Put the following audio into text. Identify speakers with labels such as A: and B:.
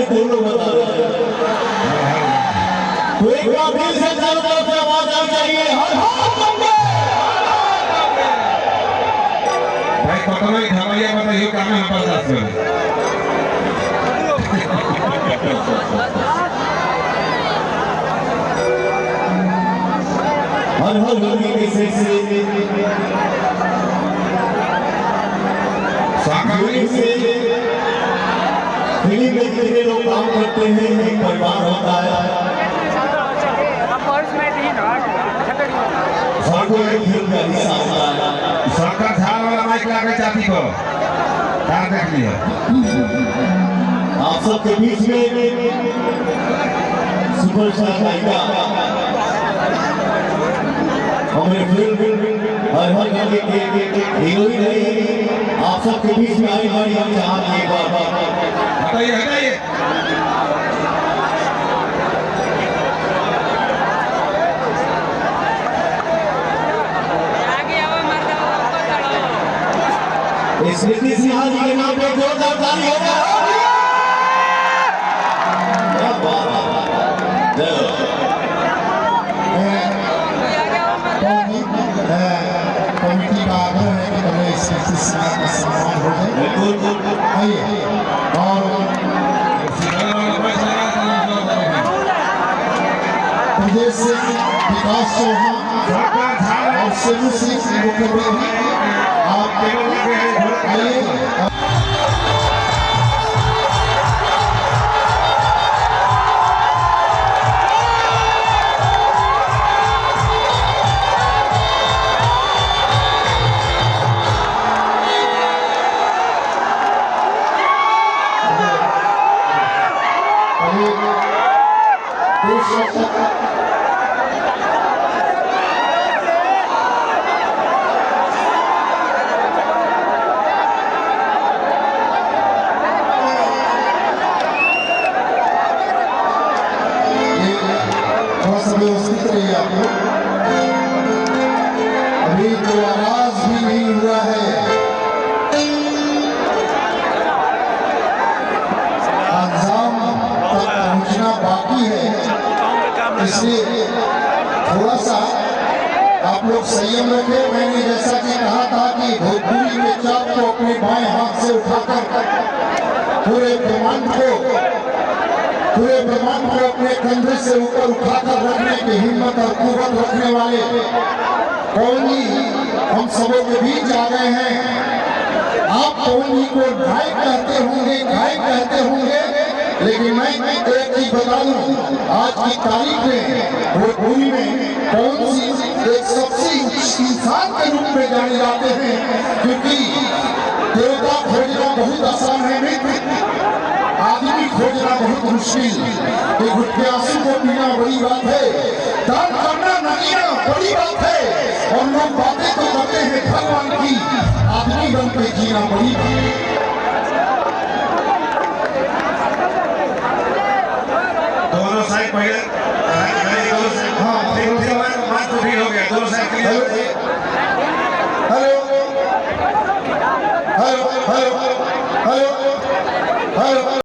A: दोनों बता तो एक बार फिर से चारों तरफ से आवाज आनी चाहिए हर हर गंगे।
B: भाई कतनो घावैया बताइयो काम हम बर्दाश्त कर
A: हर हर गंगे के से
B: साकावी
A: से फिल्म में जितने लोग काम करते हैं एक परिवार होता है।
B: सरकार झाड़ वाला माइक लागे चाहती को तार देख लिया।
A: आप सबके बीच में सुपरस्टार गायिका हमारे फिल्म हर हर गंगे के हीरोइन है। आप सबके बीच में आई हमारी हम चाहते हैं
B: हटाइए हटाइए
A: स्मृति सिन्हा जी के नाम पे जोरदार ताली होगा।
C: कमेटी का आग्रह है कि पहले स्मृति सिन्हा का सम्मान हो जाए। आइए और प्रदेश से विकास चौहान और सेलू सिंह मुख्यमंत्री आप आइए। व्यवस्थित रहिए आप लोग। अभी तो आगाज भी नहीं हुआ है। अंजाम तक पहुंचना बाकी है, इसलिए थोड़ा सा आप लोग संयम रखें। मैंने जैसा कि कहा था कि भोजपुरी के चाप को अपने बाएं हाथ से उठाकर पूरे ब्रह्मांड को अपने कंधे से ऊपर उठाकर रखने की हिम्मत और कुव्वत रखने वाले पवन जी हम सबों के बीच आ गए हैं। आप पवन जी को गायक कहते होंगे, लेकिन मैं एक चीज बता दूं, आज की तारीख में भोजपुरी में पवन जी एक सबसे इंसान के रूप में जाने जाते हैं, क्योंकि देवता खोजना बहुत आसान है, आदमी खोजना बहुत मुश्किल। एक घुटियासू को पीना बड़ी बात है, दान करना नदियाँ बड़ी बात है, और लोग बातें तो करते हैं भगवान की, आदमी बन के जीना बड़ी बात है।
B: दोनों साइड पहले
C: हाँ
B: मार्च तो ठीक हो गया। दोनों side clear.
C: Hello hello hello hello hello.